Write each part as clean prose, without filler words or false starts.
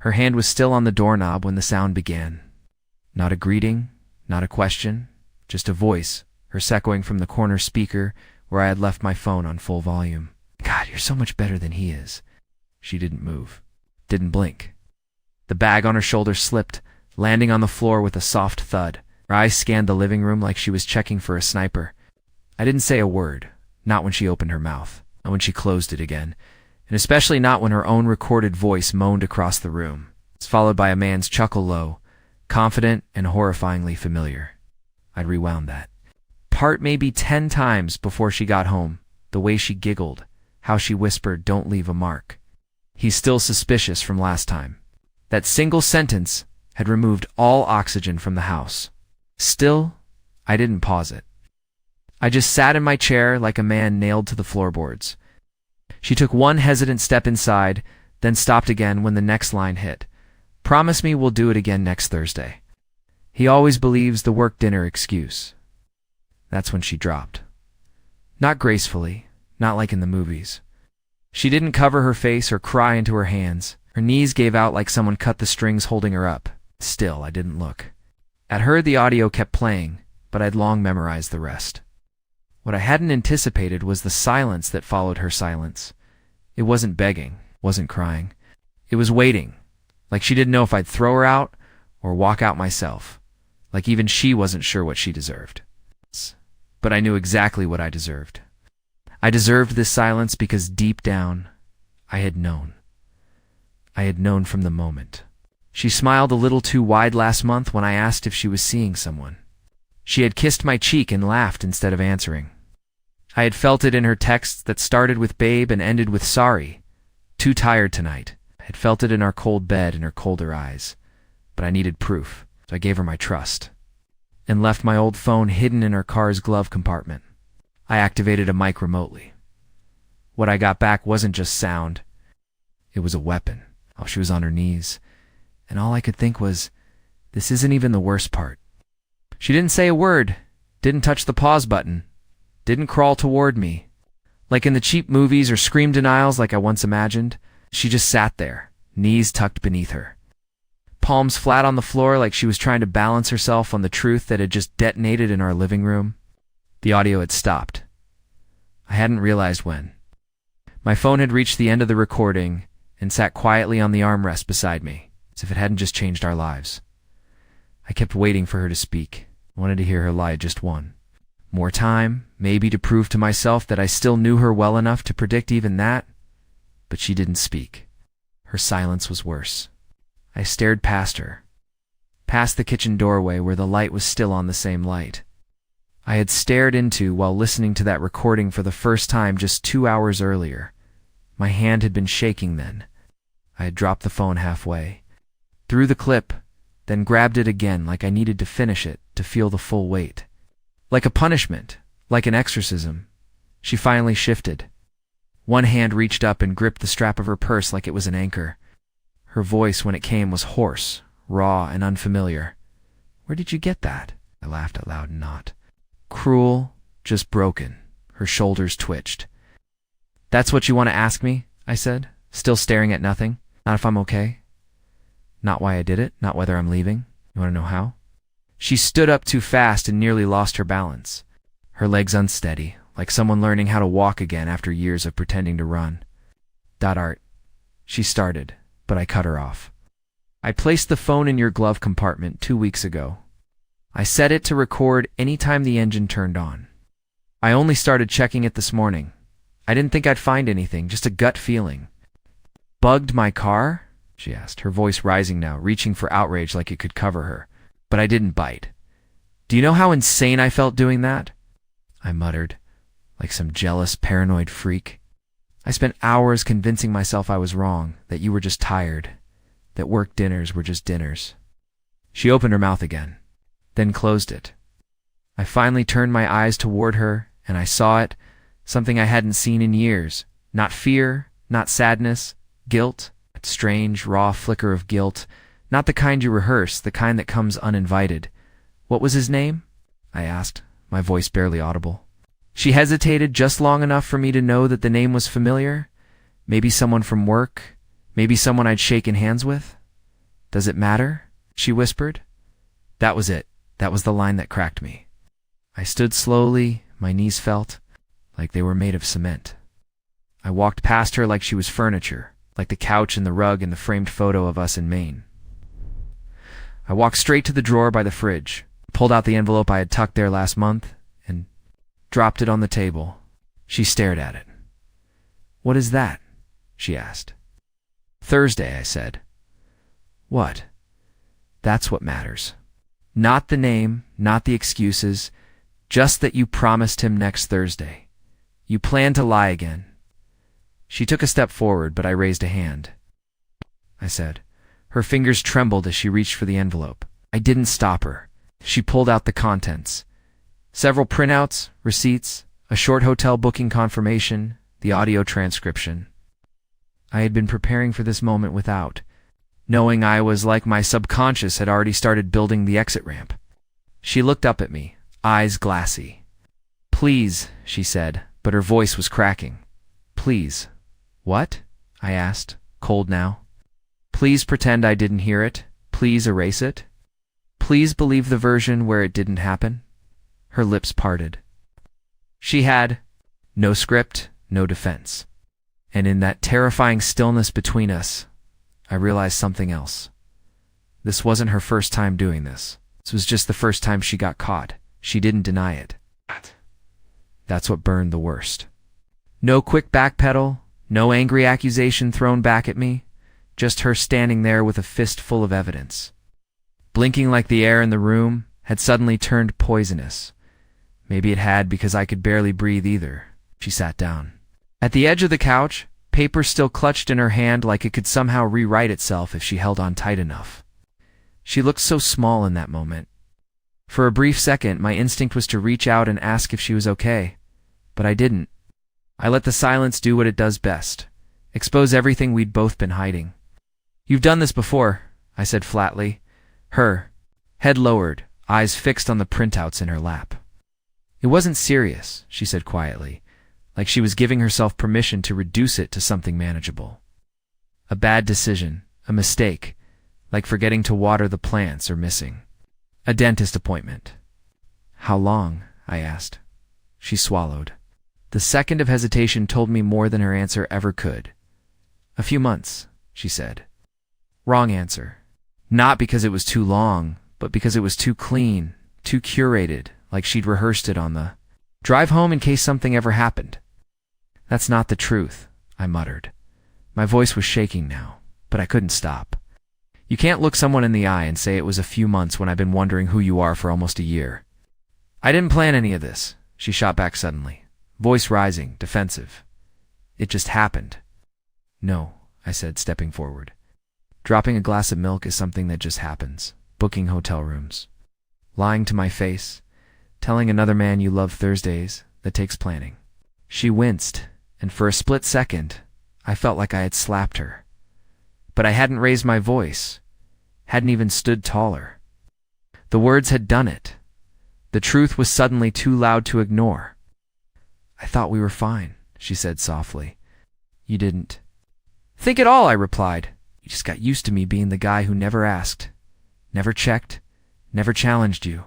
Her hand was still on the doorknob when the sound began. Not a greeting, not a question, just a voice, hers echoing from the corner speaker where I had left my phone on full volume. God, you're so much better than he is. She didn't move, didn't blink. The bag on her shoulder slipped, landing on the floor with a soft thud. Her eyes scanned the living room like she was checking for a sniper. I didn't say a word, not when she opened her mouth, not when she closed it again, and especially not when her own recorded voice moaned across the room. It's followed by a man's chuckle low, confident and horrifyingly familiar. I'd rewound that. Part maybe 10 times before she got home, the way she giggled, how she whispered, "Don't leave a mark." He's still suspicious from last time. That single sentence had removed all oxygen from the house. Still, I didn't pause it. I just sat in my chair like a man nailed to the floorboards. She took one hesitant step inside, then stopped again when the next line hit. "Promise me we'll do it again next Thursday." He always believes the work dinner excuse. That's when she dropped. Not gracefully, not like in the movies. She didn't cover her face or cry into her hands. Her knees gave out like someone cut the strings holding her up. Still, I didn't look. At her, the audio kept playing, but I'd long memorized the rest. What I hadn't anticipated was the silence that followed her silence. It wasn't begging, wasn't crying. It was waiting, like she didn't know if I'd throw her out or walk out myself, like even she wasn't sure what she deserved. But I knew exactly what I deserved. I deserved this silence because deep down, I had known. I had known from the moment. She smiled a little too wide last month when I asked if she was seeing someone. She had kissed my cheek and laughed instead of answering. I had felt it in her texts that started with babe and ended with sorry. Too tired tonight. I had felt it in our cold bed and her colder eyes. But I needed proof, so I gave her my trust. And left my old phone hidden in her car's glove compartment. I activated a mic remotely. What I got back wasn't just sound. It was a weapon. Oh, she was on her knees. And all I could think was, this isn't even the worst part. She didn't say a word, didn't touch the pause button, didn't crawl toward me. Like in the cheap movies or scream denials like I once imagined, she just sat there, knees tucked beneath her. Palms flat on the floor like she was trying to balance herself on the truth that had just detonated in our living room. The audio had stopped. I hadn't realized when. My phone had reached the end of the recording and sat quietly on the armrest beside me, as if it hadn't just changed our lives. I kept waiting for her to speak. I wanted to hear her lie just one. More time, maybe to prove to myself that I still knew her well enough to predict even that, but she didn't speak. Her silence was worse. I stared past her, past the kitchen doorway where the light was still on the same light. I had stared into while listening to that recording for the first time just 2 hours earlier. My hand had been shaking then. I had dropped the phone halfway, threw the clip, then grabbed it again like I needed to finish it to feel the full weight. Like a punishment, like an exorcism. She finally shifted. One hand reached up and gripped the strap of her purse like it was an anchor. Her voice, when it came, was hoarse, raw, and unfamiliar. "Where did you get that?" I laughed out loud and not. "Cruel, just broken." Her shoulders twitched. "That's what you want to ask me?" I said, still staring at nothing. "Not if I'm okay? Not why I did it? Not whether I'm leaving? You want to know how?" She stood up too fast and nearly lost her balance. Her legs unsteady, like someone learning how to walk again after years of pretending to run. "Art," she started, but I cut her off. "I placed the phone in your glove compartment 2 weeks ago. I set it to record any time the engine turned on. I only started checking it this morning. I didn't think I'd find anything, just a gut feeling." "Bugged my car?" she asked, her voice rising now, reaching for outrage like it could cover her. But I didn't bite. "Do you know how insane I felt doing that?" I muttered, like some jealous, paranoid freak. "I spent hours convincing myself I was wrong, that you were just tired, that work dinners were just dinners." She opened her mouth again, then closed it. I finally turned my eyes toward her, and I saw it, something I hadn't seen in years. Not fear, not sadness, guilt, that strange, raw flicker of guilt. Not the kind you rehearse, the kind that comes uninvited. "What was his name?" I asked, my voice barely audible. She hesitated just long enough for me to know that the name was familiar. Maybe someone from work, maybe someone I'd shaken hands with. Does it matter? She whispered. That was it. That was the line that cracked me. I stood slowly, my knees felt like they were made of cement. I walked past her like she was furniture, like the couch and the rug and the framed photo of us in Maine. I walked straight to the drawer by the fridge, pulled out the envelope I had tucked there last month, and dropped it on the table. She stared at it. What is that? She asked. Thursday, I said. What? That's what matters. Not the name, not the excuses, just that you promised him next Thursday. You plan to lie again. She took a step forward, but I raised a hand. I said. Her fingers trembled as she reached for the envelope. I didn't stop her. She pulled out the contents. Several printouts, receipts, a short hotel booking confirmation, the audio transcription. I had been preparing for this moment without, knowing I was like my subconscious had already started building the exit ramp. She looked up at me, eyes glassy. Please, she said, but her voice was cracking. Please. What? I asked, cold now. Please pretend I didn't hear it. Please erase it. Please believe the version where it didn't happen. Her lips parted. She had no script, no defense. And in that terrifying stillness between us, I realized something else. This wasn't her first time doing this. This was just the first time she got caught. She didn't deny it. That's what burned the worst. No quick backpedal, no angry accusation thrown back at me, just her standing there with a fist full of evidence. Blinking like the air in the room had suddenly turned poisonous. Maybe it had because I could barely breathe either. She sat down. At the edge of the couch, paper still clutched in her hand like it could somehow rewrite itself if she held on tight enough. She looked so small in that moment. For a brief second, my instinct was to reach out and ask if she was okay, but I didn't. I let the silence do what it does best, expose everything we'd both been hiding. You've done this before, I said flatly. Her, head lowered, eyes fixed on the printouts in her lap. It wasn't serious, she said quietly, like she was giving herself permission to reduce it to something manageable. A bad decision, a mistake, like forgetting to water the plants or missing. A dentist appointment. How long? I asked. She swallowed. The second of hesitation told me more than her answer ever could. A few months, she said. Wrong answer. Not because it was too long, but because it was too clean, too curated, like she'd rehearsed it on the drive home in case something ever happened. That's not the truth, I muttered. My voice was shaking now, but I couldn't stop. You can't look someone in the eye and say it was a few months when I've been wondering who you are for almost a year. I didn't plan any of this, she shot back suddenly, voice rising, defensive. It just happened. No, I said, stepping forward. Dropping a glass of milk is something that just happens. Booking hotel rooms. Lying to my face. Telling another man you love Thursdays, that takes planning. She winced, and for a split second, I felt like I had slapped her. But I hadn't raised my voice, hadn't even stood taller. The words had done it. The truth was suddenly too loud to ignore. I thought we were fine, she said softly. You didn't think at all, I replied. You just got used to me being the guy who never asked, never checked, never challenged you.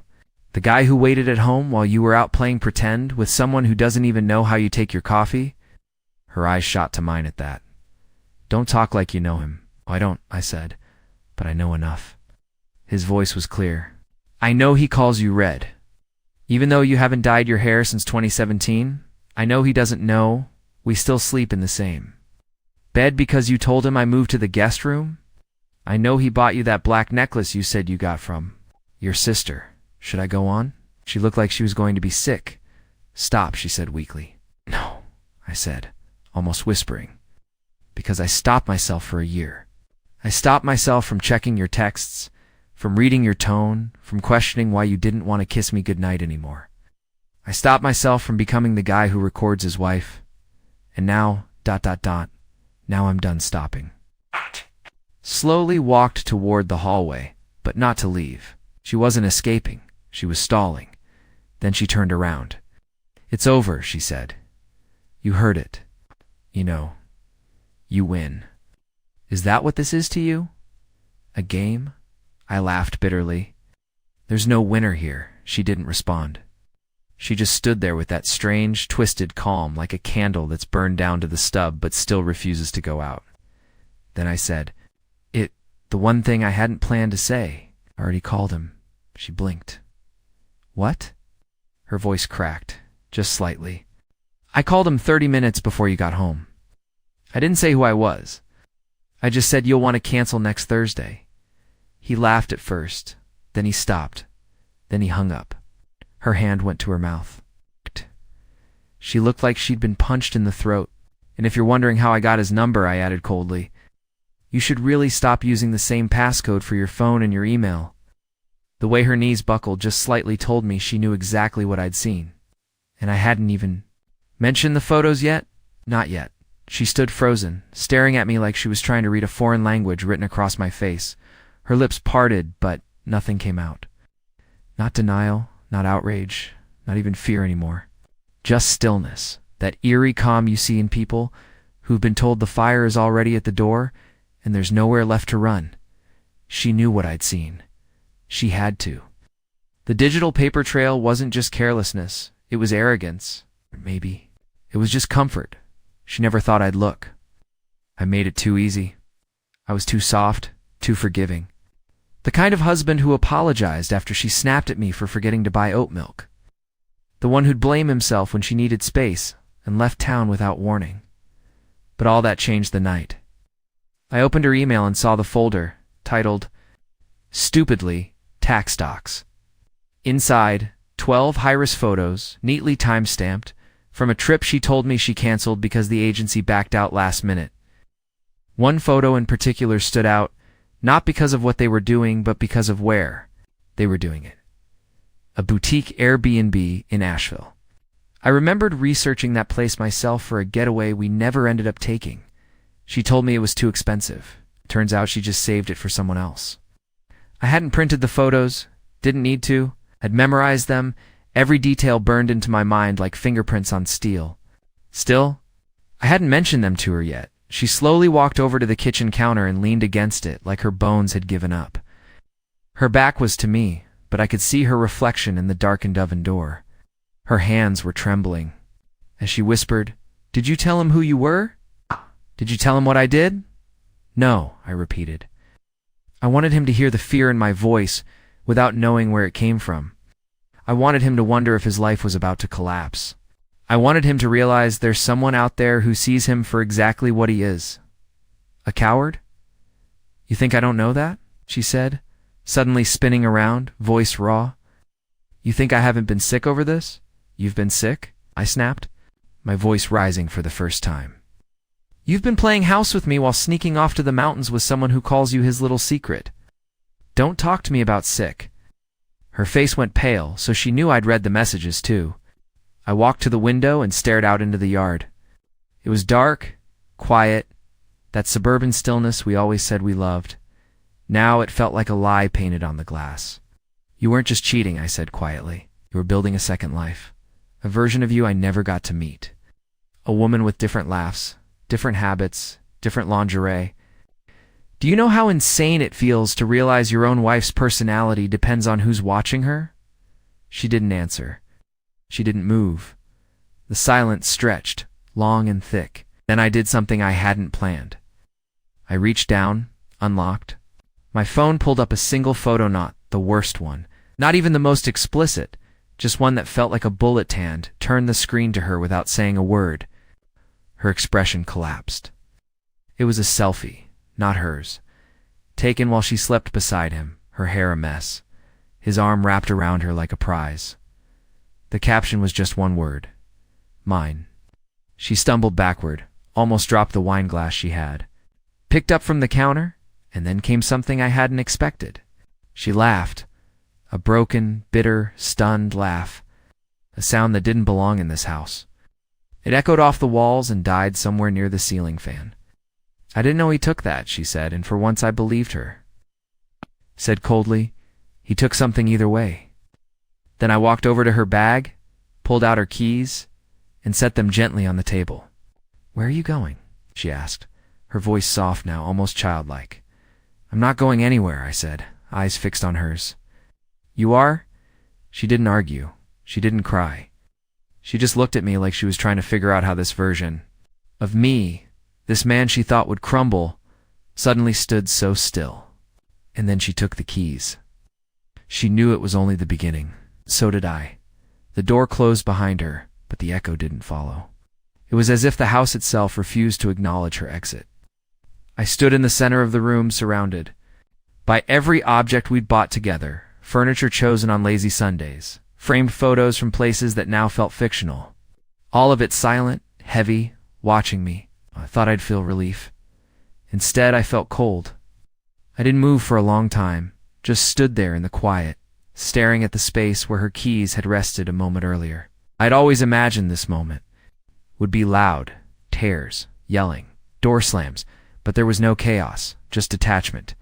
The guy who waited at home while you were out playing pretend with someone who doesn't even know how you take your coffee. Her eyes shot to mine at that. Don't talk like you know him. Oh, I don't, I said, but I know enough. His voice was clear. I know he calls you Red. Even though you haven't dyed your hair since 2017, I know he doesn't know we still sleep in the same bed because you told him I moved to the guest room. I know he bought you that black necklace you said you got from your sister. Should I go on? She looked like she was going to be sick. Stop, she said weakly. No, I said, almost whispering, because I stopped myself for a year. I stopped myself from checking your texts, from reading your tone, from questioning why you didn't want to kiss me goodnight anymore. I stopped myself from becoming the guy who records his wife. And now, ... now I'm done stopping. Slowly walked toward the hallway, but not to leave. She wasn't escaping. She was stalling. Then she turned around. It's over, she said. You heard it. You know, you win. Is that what this is to you? A game? I laughed bitterly. There's no winner here. She didn't respond. She just stood there with that strange, twisted calm, like a candle that's burned down to the stub but still refuses to go out. Then I said, the one thing I hadn't planned to say. I already called him. She blinked. What? Her voice cracked, just slightly. I called him 30 minutes before you got home. I didn't say who I was. I just said you'll want to cancel next Thursday. He laughed at first, then he stopped, then he hung up. Her hand went to her mouth. She looked like she'd been punched in the throat, and if you're wondering how I got his number, I added coldly, you should really stop using the same passcode for your phone and your email. The way her knees buckled just slightly told me she knew exactly what I'd seen. And I hadn't even mentioned the photos yet? Not yet. She stood frozen, staring at me like she was trying to read a foreign language written across my face. Her lips parted, but nothing came out. Not denial, not outrage, not even fear anymore. Just stillness, that eerie calm you see in people who've been told the fire is already at the door and there's nowhere left to run. She knew what I'd seen. She had to. The digital paper trail wasn't just carelessness, it was arrogance. Maybe. It was just comfort. She never thought I'd look. I made it too easy. I was too soft, too forgiving. The kind of husband who apologized after she snapped at me for forgetting to buy oat milk. The one who'd blame himself when she needed space and left town without warning. But all that changed the night. I opened her email and saw the folder, titled, stupidly, Tax Docs. Inside, 12 high-risk photos, neatly time-stamped, from a trip she told me she canceled because the agency backed out last minute. One photo in particular stood out, not because of what they were doing, but because of where they were doing it. A boutique Airbnb in Asheville. I remembered researching that place myself for a getaway we never ended up taking. She told me it was too expensive. Turns out she just saved it for someone else. I hadn't printed the photos, didn't need to, had memorized them, every detail burned into my mind like fingerprints on steel. Still, I hadn't mentioned them to her yet. She slowly walked over to the kitchen counter and leaned against it like her bones had given up. Her back was to me, but I could see her reflection in the darkened oven door. Her hands were trembling. As she whispered, "Did you tell him who you were? Did you tell him what I did?" "No," I repeated. I wanted him to hear the fear in my voice without knowing where it came from. I wanted him to wonder if his life was about to collapse. I wanted him to realize there's someone out there who sees him for exactly what he is. A coward? "You think I don't know that?" she said, suddenly spinning around, voice raw. "You think I haven't been sick over this? You've been sick?" I snapped, my voice rising for the first time. "You've been playing house with me while sneaking off to the mountains with someone who calls you his little secret. Don't talk to me about sick." Her face went pale, so she knew I'd read the messages too. I walked to the window and stared out into the yard. It was dark, quiet, that suburban stillness we always said we loved. Now it felt like a lie painted on the glass. "You weren't just cheating," I said quietly. "You were building a second life. A version of you I never got to meet. A woman with different laughs, different habits, different lingerie. Do you know how insane it feels to realize your own wife's personality depends on who's watching her?" She didn't answer. She didn't move. The silence stretched, long and thick. Then I did something I hadn't planned. I reached down, unlocked. My phone pulled up a single photo, not the worst one, not even the most explicit, just one that felt like a bullet hand, turned the screen to her without saying a word. Her expression collapsed. It was a selfie, not hers, taken while she slept beside him, her hair a mess, his arm wrapped around her like a prize. The caption was just one word: mine. She stumbled backward, almost dropped the wine glass she had, picked up from the counter, and then came something I hadn't expected. She laughed, a broken, bitter, stunned laugh, a sound that didn't belong in this house. It echoed off the walls and died somewhere near the ceiling fan. "I didn't know he took that," she said, and for once I believed her. Said coldly, "He took something either way." Then I walked over to her bag, pulled out her keys, and set them gently on the table. "Where are you going?" she asked, her voice soft now, almost childlike. I'm not going anywhere, I said, eyes fixed on hers. You are? She didn't argue. She didn't cry. She just looked at me like she was trying to figure out how this version of me, this man she thought would crumble, suddenly stood so still. And then she took the keys. She knew it was only the beginning. So did I. The door closed behind her, but the echo didn't follow. It was as if the house itself refused to acknowledge her exit. I stood in the center of the room, surrounded by every object we'd bought together, furniture chosen on lazy Sundays, framed photos from places that now felt fictional. All of it silent, heavy, watching me. I thought I'd feel relief. Instead, I felt cold. I didn't move for a long time, just stood there in the quiet, staring at the space where her keys had rested a moment earlier. I'd always imagined this moment would be loud, tears, yelling, door slams, but there was no chaos, just detachment.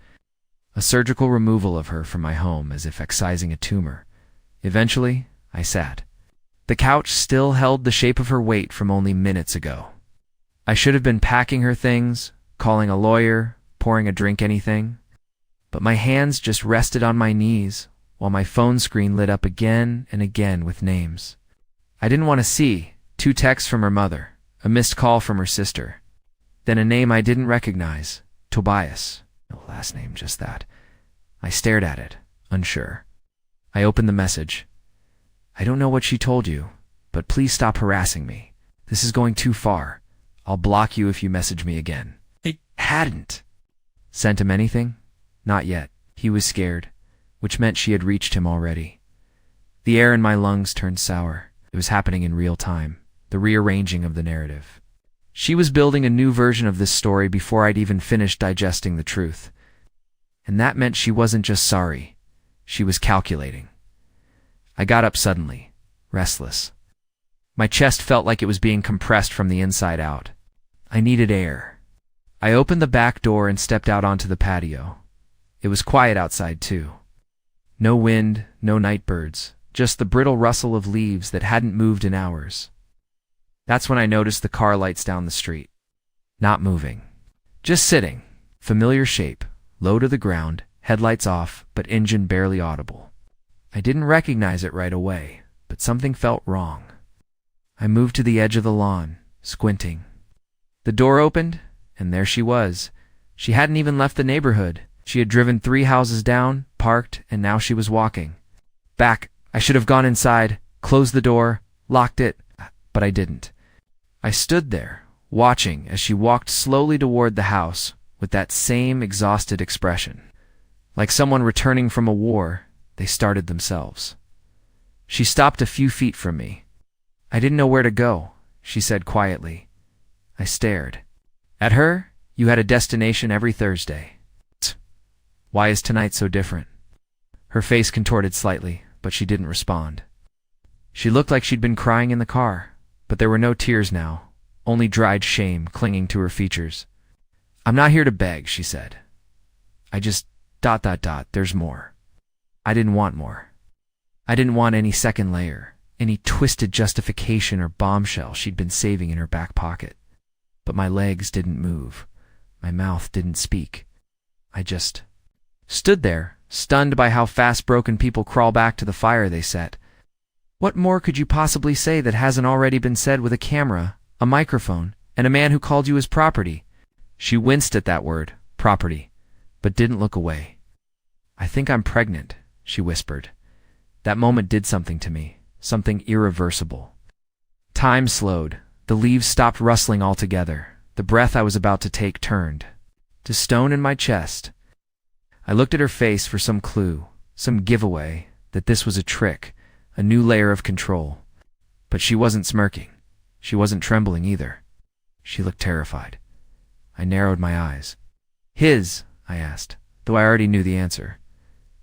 A surgical removal of her from my home, as if excising a tumor. Eventually, I sat. The couch still held the shape of her weight from only minutes ago. I should have been packing her things, calling a lawyer, pouring a drink, anything. But my hands just rested on my knees while my phone screen lit up again and again with names. I didn't want to see 2 texts from her mother, a missed call from her sister, then a name I didn't recognize, Tobias. No last name, just that. I stared at it, unsure. I opened the message. I don't know what she told you, but please stop harassing me. This is going too far. I'll block you if you message me again. I hadn't sent him anything? Not yet. He was scared, which meant she had reached him already. The air in my lungs turned sour. It was happening in real time, the rearranging of the narrative. She was building a new version of this story before I'd even finished digesting the truth. And that meant she wasn't just sorry. She was calculating. I got up suddenly, restless. My chest felt like it was being compressed from the inside out. I needed air. I opened the back door and stepped out onto the patio. It was quiet outside, too. No wind, no night birds, just the brittle rustle of leaves that hadn't moved in hours. That's when I noticed the car lights down the street. Not moving. Just sitting. Familiar shape, low to the ground, headlights off, but engine barely audible. I didn't recognize it right away, but something felt wrong. I moved to the edge of the lawn, squinting. The door opened, and there she was. She hadn't even left the neighborhood. She had driven 3 houses down, parked, and now she was walking. Back. I should have gone inside, closed the door, locked it, but I didn't. I stood there, watching as she walked slowly toward the house with that same exhausted expression. Like someone returning from a war they started themselves. She stopped a few feet from me. I didn't know where to go, she said quietly. I stared. At her, you had a destination every Thursday. Why is tonight so different? Her face contorted slightly, but she didn't respond. She looked like she'd been crying in the car, but there were no tears now, only dried shame clinging to her features. I'm not here to beg, she said. I just ... there's more. I didn't want more. I didn't want any second layer, any twisted justification or bombshell she'd been saving in her back pocket. But my legs didn't move. My mouth didn't speak. I just stood there, stunned by how fast broken people crawl back to the fire they set. What more could you possibly say that hasn't already been said with a camera, a microphone, and a man who called you his property? She winced at that word, property, but didn't look away. I think I'm pregnant, she whispered. That moment did something to me, something irreversible. Time slowed. The leaves stopped rustling altogether. The breath I was about to take turned to stone in my chest. I looked at her face for some clue, some giveaway that this was a trick, a new layer of control. But she wasn't smirking. She wasn't trembling either. She looked terrified. I narrowed my eyes. His, I asked, though I already knew the answer.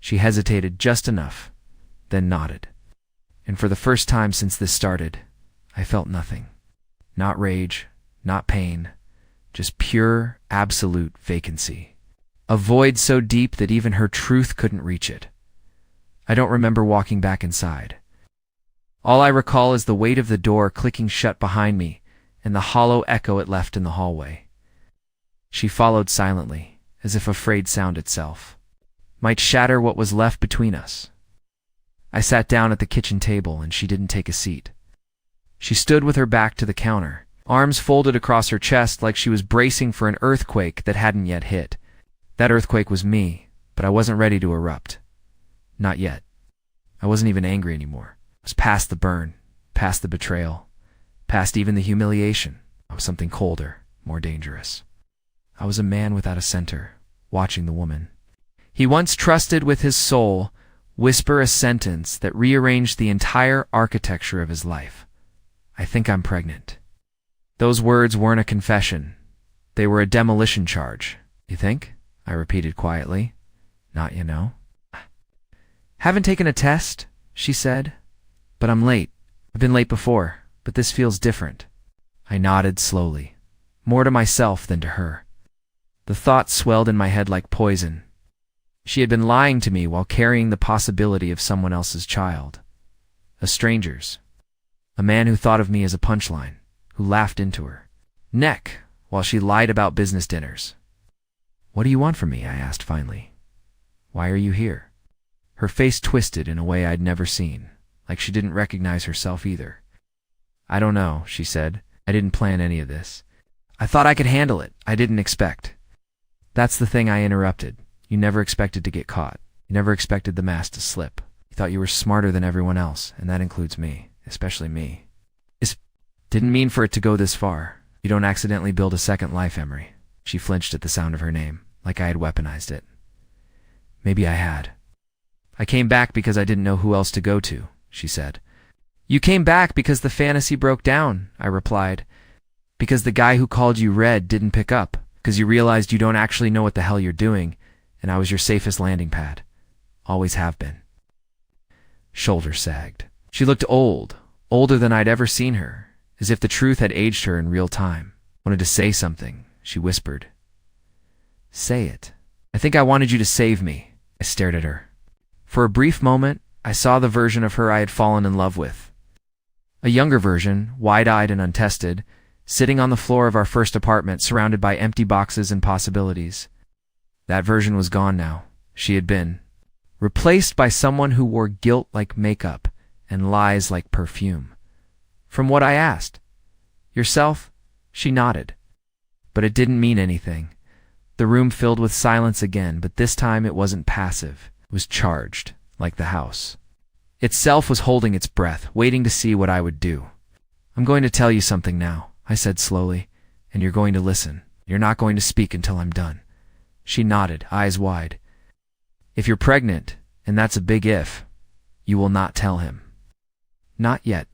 She hesitated just enough, then nodded. And for the first time since this started, I felt nothing. Not rage, not pain, just pure, absolute vacancy. A void so deep that even her truth couldn't reach it. I don't remember walking back inside. All I recall is the weight of the door clicking shut behind me and the hollow echo it left in the hallway. She followed silently, as if afraid sound itself might shatter what was left between us. I sat down at the kitchen table and she didn't take a seat. She stood with her back to the counter, arms folded across her chest like she was bracing for an earthquake that hadn't yet hit. That earthquake was me, but I wasn't ready to erupt. Not yet. I wasn't even angry anymore. I was past the burn, past the betrayal, past even the humiliation. I was something colder, more dangerous. I was a man without a center, watching the woman he once trusted with his soul whisper a sentence that rearranged the entire architecture of his life. I think I'm pregnant. Those words weren't a confession. They were a demolition charge. You think? I repeated quietly. Not, you know. Haven't taken a test, she said. But I'm late. I've been late before, but this feels different. I nodded slowly, more to myself than to her. The thought swelled in my head like poison. She had been lying to me while carrying the possibility of someone else's child. A stranger's. A man who thought of me as a punchline, who laughed into her neck while she lied about business dinners. What do you want from me? I asked finally. Why are you here? Her face twisted in a way I'd never seen, like she didn't recognize herself either. I don't know, she said. I didn't plan any of this. I thought I could handle it. I didn't expect. That's the thing, I interrupted. You never expected to get caught. You never expected the mask to slip. You thought you were smarter than everyone else, and that includes me, especially me. Didn't mean for it to go this far. You don't accidentally build a second life, Emery. She flinched at the sound of her name, like I had weaponized it. Maybe I had. I came back because I didn't know who else to go to, she said. You came back because the fantasy broke down, I replied. Because the guy who called you Red didn't pick up. Because you realized you don't actually know what the hell you're doing, and I was your safest landing pad. Always have been. Shoulders sagged. She looked old, older than I'd ever seen her, as if the truth had aged her in real time. Wanted to say something, she whispered. Say it. I think I wanted you to save me. I stared at her. For a brief moment, I saw the version of her I had fallen in love with. A younger version, wide-eyed and untested, sitting on the floor of our first apartment surrounded by empty boxes and possibilities. That version was gone now. She had been replaced by someone who wore guilt like makeup and lies like perfume. From what I asked, yourself? She nodded. But it didn't mean anything. The room filled with silence again, but this time it wasn't passive. It was charged, like the house. Itself was holding its breath, waiting to see what I would do. I'm going to tell you something now, I said slowly, and you're going to listen. You're not going to speak until I'm done. She nodded, eyes wide. If you're pregnant, and that's a big if, you will not tell him. Not yet.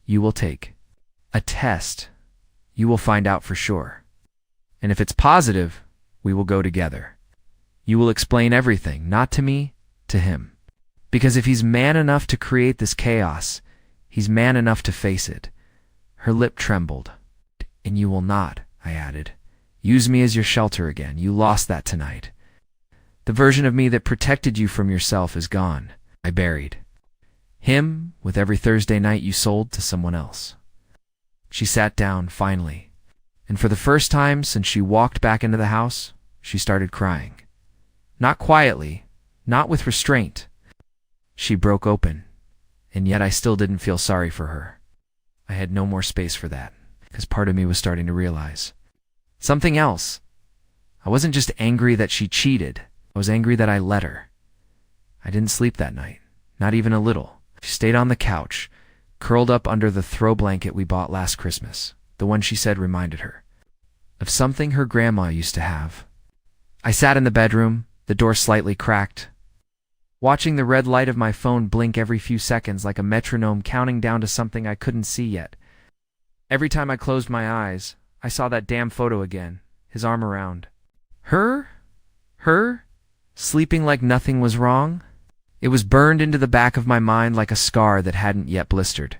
You will take a test. You will find out for sure. And if it's positive, we will go together. You will explain everything, not to me, to him. Because if he's man enough to create this chaos, he's man enough to face it. Her lip trembled. And you will not, I added. Use me as your shelter again. You lost that tonight. The version of me that protected you from yourself is gone. I buried him with every Thursday night you sold to someone else. She sat down, finally, and for the first time since she walked back into the house, she started crying. Not quietly, not with restraint. She broke open, and yet I still didn't feel sorry for her. I had no more space for that, because part of me was starting to realize something else. I wasn't just angry that she cheated. I was angry that I let her. I didn't sleep that night, not even a little. She stayed on the couch, curled up under the throw blanket we bought last Christmas, the one she said reminded her of something her grandma used to have. I sat in the bedroom, the door slightly cracked, watching the red light of my phone blink every few seconds like a metronome counting down to something I couldn't see yet. Every time I closed my eyes, I saw that damn photo again, his arm around her, sleeping like nothing was wrong. It was burned into the back of my mind like a scar that hadn't yet blistered.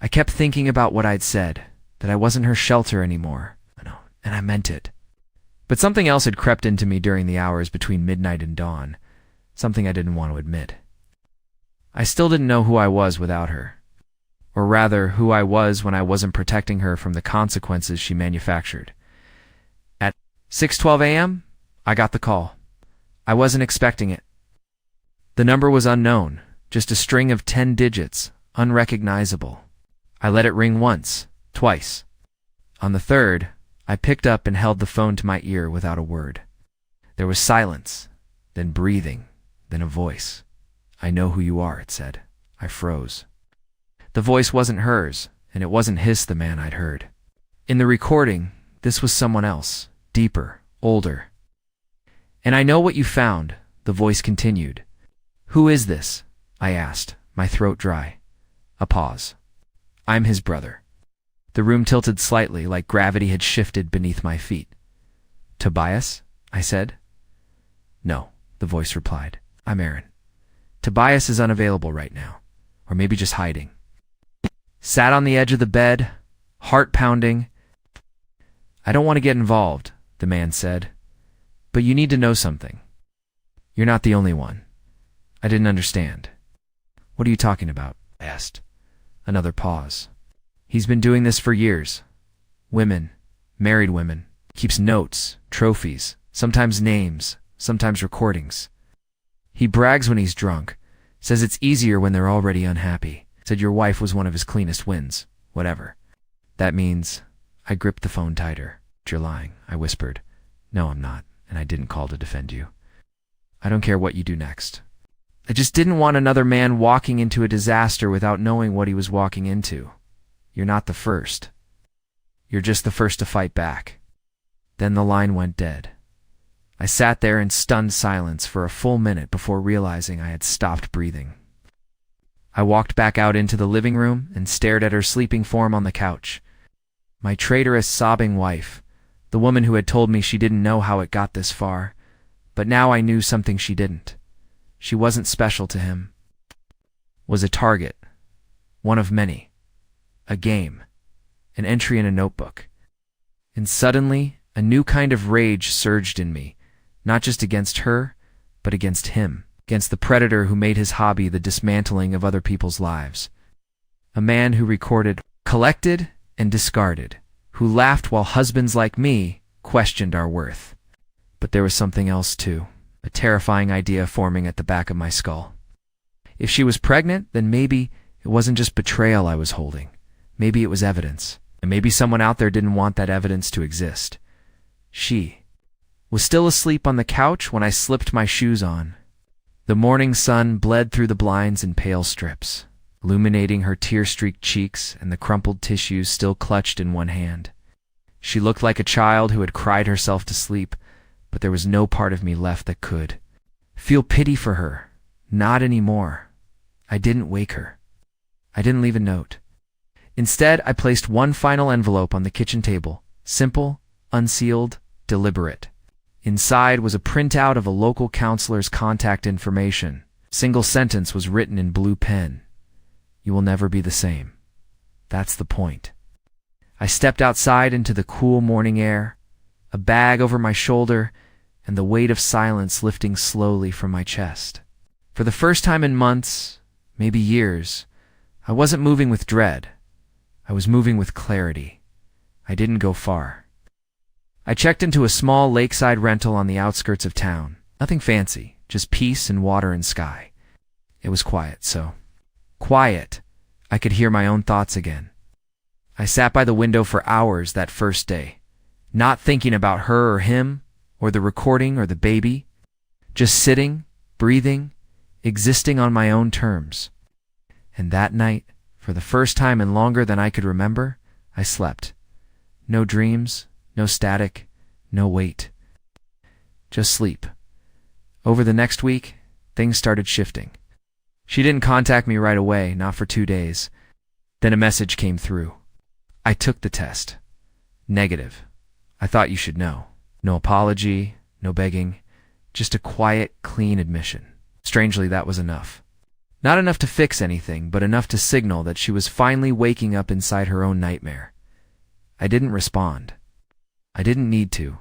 I kept thinking about what I'd said, that I wasn't her shelter anymore. I know, and I meant it. But something else had crept into me during the hours between midnight and dawn, something I didn't want to admit. I still didn't know who I was without her. Or rather, who I was when I wasn't protecting her from the consequences she manufactured. At 6:12 a.m., I got the call. I wasn't expecting it. The number was unknown, just a string of 10 digits, unrecognizable. I let it ring once, twice. On the third, I picked up and held the phone to my ear without a word. There was silence, then breathing, then a voice. "I know who you are," it said. I froze. The voice wasn't hers, and it wasn't Hiss, the man I'd heard. In the recording, this was someone else, deeper, older. "And I know what you found," the voice continued. "Who is this?" I asked, my throat dry. A pause. "I'm his brother." The room tilted slightly, like gravity had shifted beneath my feet. "Tobias?" I said. "No," the voice replied. "I'm Aaron. Tobias is unavailable right now, or maybe just hiding." Sat on the edge of the bed, heart pounding. "I don't want to get involved," the man said, "but you need to know something. You're not the only one." I didn't understand. "What are you talking about?" I asked. Another pause. "He's been doing this for years. Women, married women. Keeps notes, trophies, sometimes names, sometimes recordings. He brags when he's drunk, says it's easier when they're already unhappy. Said your wife was one of his cleanest wins. Whatever. That means..." I gripped the phone tighter. "You're lying," I whispered. "No, I'm not, and I didn't call to defend you. I don't care what you do next. I just didn't want another man walking into a disaster without knowing what he was walking into. You're not the first. You're just the first to fight back." Then the line went dead. I sat there in stunned silence for a full minute before realizing I had stopped breathing. I walked back out into the living room and stared at her sleeping form on the couch. My traitorous, sobbing wife, the woman who had told me she didn't know how it got this far, but now I knew something she didn't. She wasn't special to him. Was a target. One of many. A game. An entry in a notebook. And suddenly, a new kind of rage surged in me, not just against her, but against him. Against the predator who made his hobby the dismantling of other people's lives. A man who recorded, collected, and discarded, who laughed while husbands like me questioned our worth. But there was something else too, a terrifying idea forming at the back of my skull. If she was pregnant, then maybe it wasn't just betrayal I was holding. Maybe it was evidence, and maybe someone out there didn't want that evidence to exist. She was still asleep on the couch when I slipped my shoes on. The morning sun bled through the blinds in pale strips, illuminating her tear-streaked cheeks and the crumpled tissues still clutched in one hand. She looked like a child who had cried herself to sleep, but there was no part of me left that could feel pity for her. Not anymore. I didn't wake her. I didn't leave a note. Instead, I placed one final envelope on the kitchen table, simple, unsealed, deliberate. Inside was a printout of a local counselor's contact information. Single sentence was written in blue pen. "You will never be the same. That's the point." I stepped outside into the cool morning air, a bag over my shoulder, and the weight of silence lifting slowly from my chest. For the first time in months, maybe years, I wasn't moving with dread. I was moving with clarity. I didn't go far. I checked into a small lakeside rental on the outskirts of town. Nothing fancy, just peace and water and sky. It was quiet, so quiet I could hear my own thoughts again. I sat by the window for hours that first day, not thinking about her or him, or the recording or the baby, just sitting, breathing, existing on my own terms. And that night, for the first time in longer than I could remember, I slept. No dreams, no static, no weight. Just sleep. Over the next week, things started shifting. She didn't contact me right away, not for 2 days. Then a message came through. I took the test. Negative. I thought you should know. No apology, no begging, just a quiet, clean admission. Strangely, that was enough. Not enough to fix anything, but enough to signal that she was finally waking up inside her own nightmare. I didn't respond. I didn't need to.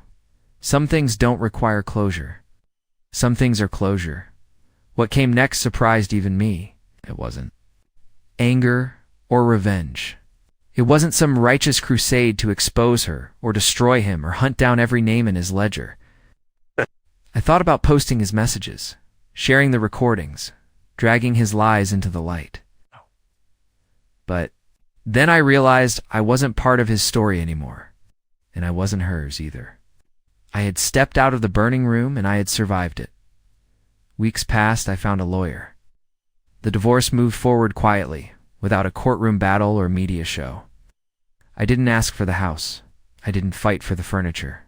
Some things don't require closure. Some things are closure. What came next surprised even me. It wasn't anger or revenge. It wasn't some righteous crusade to expose her or destroy him or hunt down every name in his ledger. I thought about posting his messages, sharing the recordings, dragging his lies into the light. But then I realized I wasn't part of his story anymore, and I wasn't hers either. I had stepped out of the burning room and I had survived it. Weeks passed, I found a lawyer. The divorce moved forward quietly, without a courtroom battle or media show. I didn't ask for the house. I didn't fight for the furniture.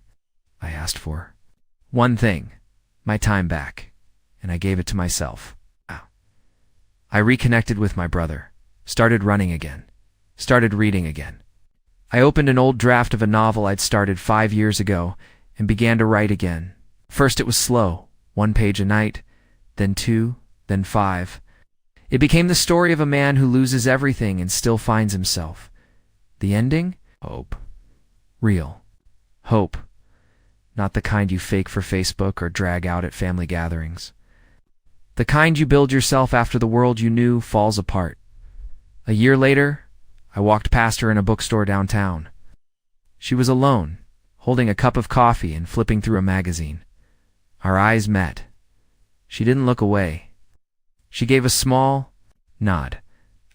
I asked for one thing, my time back, and I gave it to myself. I reconnected with my brother, started running again, started reading again. I opened an old draft of a novel I'd started 5 years ago and began to write again. First it was slow, 1 page a night, then 2, then 5. It became the story of a man who loses everything and still finds himself. The ending? Hope. Real. Hope. Not the kind you fake for Facebook or drag out at family gatherings. The kind you build yourself after the world you knew falls apart. A year later, I walked past her in a bookstore downtown. She was alone, holding a cup of coffee and flipping through a magazine. Our eyes met. She didn't look away. She gave a small nod.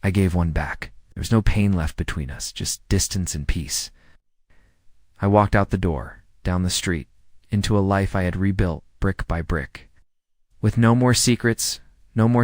I gave one back. There was no pain left between us, just distance and peace. I walked out the door, down the street, into a life I had rebuilt brick by brick. With no more secrets, no more